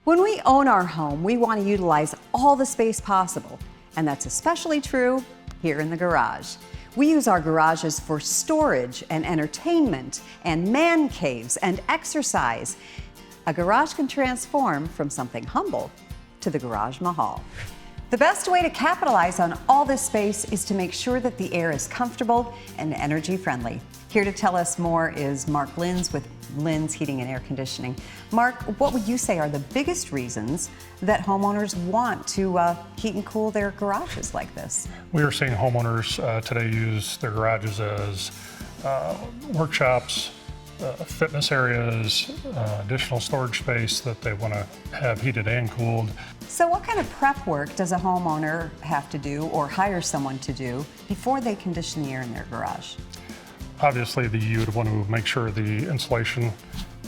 When we own our home, we want to utilize all the space possible, and that's especially true here in the garage. We use our garages for storage and entertainment and man caves and exercise. A garage can transform from something humble to the Garage Mahal. The best way to capitalize on all this space is to make sure that the air is comfortable and energy friendly. Here to tell us more is Mark Linz with Linz Heating and Air Conditioning. Mark, what would you say are the biggest reasons that homeowners want to heat and cool their garages like this? We are seeing homeowners today use their garages as workshops, fitness areas, additional storage space that they want to have heated and cooled. So what kind of prep work does a homeowner have to do or hire someone to do before they condition the air in their garage? Obviously, you would want to make sure the insulation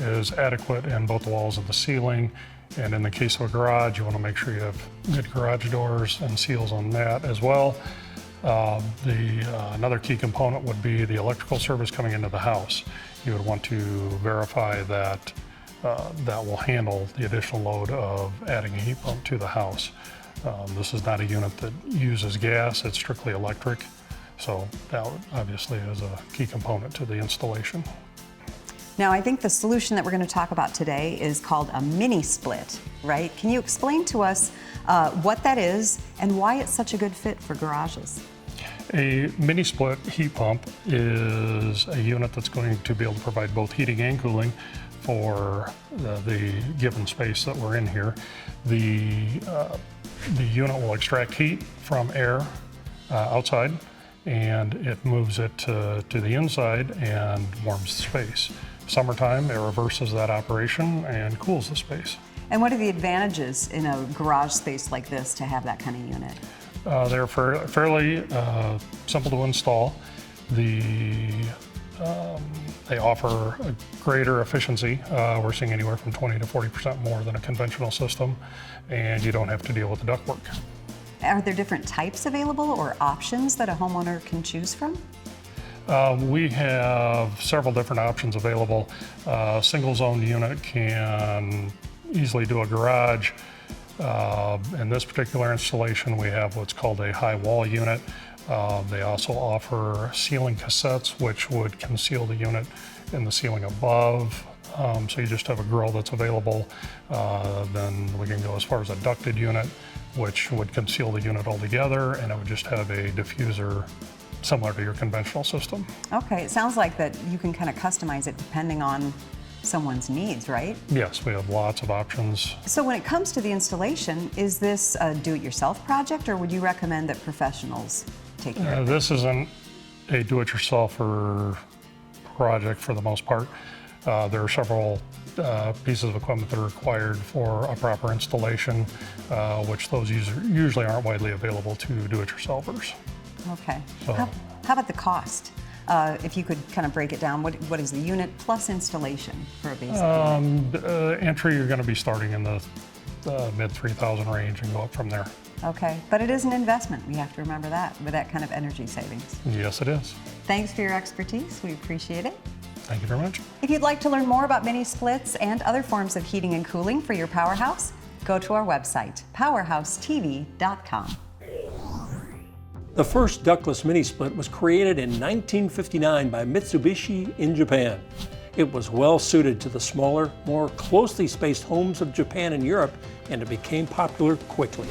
is adequate in both the walls and the ceiling. And in the case of a garage, you want to make sure you have good garage doors and seals on that as well. Another key component would be the electrical service coming into the house. You would want to verify that that will handle the additional load of adding a heat pump to the house. This is not a unit that uses gas, it's strictly electric. So that obviously is a key component to the installation. Now, I think the solution that we're going to talk about today is called a mini split, right? Can you explain to us what that is and why it's such a good fit for garages? A mini split heat pump is a unit that's going to be able to provide both heating and cooling for the given space that we're in here. The unit will extract heat from air outside, and it moves it to the inside and warms the space. Summertime, it reverses that operation and cools the space. And what are the advantages in a garage space like this to have that kind of unit? They're fairly simple to install. They offer a greater efficiency. We're seeing anywhere from 20 to 40% more than a conventional system, and you don't have to deal with the ductwork. Are there different types available or options that a homeowner can choose from? We have several different options available. Single zone unit can easily do a garage. In this particular installation, we have what's called a high wall unit. They also offer ceiling cassettes, which would conceal the unit in the ceiling above. So you just have a grill that's available. Then we can go as far as a ducted unit, which would conceal the unit altogether, and it would just have a diffuser similar to your conventional system. Okay, it sounds like that you can kind of customize it depending on someone's needs, right? Yes, we have lots of options. So when it comes to the installation, is this a do-it-yourself project, or would you recommend that professionals take care of it? This isn't a do-it-yourselfer project for the most part. There are several pieces of equipment that are required for a proper installation, which those usually aren't widely available to do-it-yourselfers. Okay. So, how about the cost? If you could kind of break it down, what is the unit plus installation for a basic unit? Entry, you're going to be starting in the mid 3,000 range and go up from there. Okay, but it is an investment. We have to remember that with that kind of energy savings. Yes, it is. Thanks for your expertise. We appreciate it. Thank you very much. If you'd like to learn more about mini splits and other forms of heating and cooling for your Powerhouse, go to our website, powerhousetv.com. The first ductless mini split was created in 1959 by Mitsubishi in Japan. It was well suited to the smaller, more closely spaced homes of Japan and Europe, and it became popular quickly.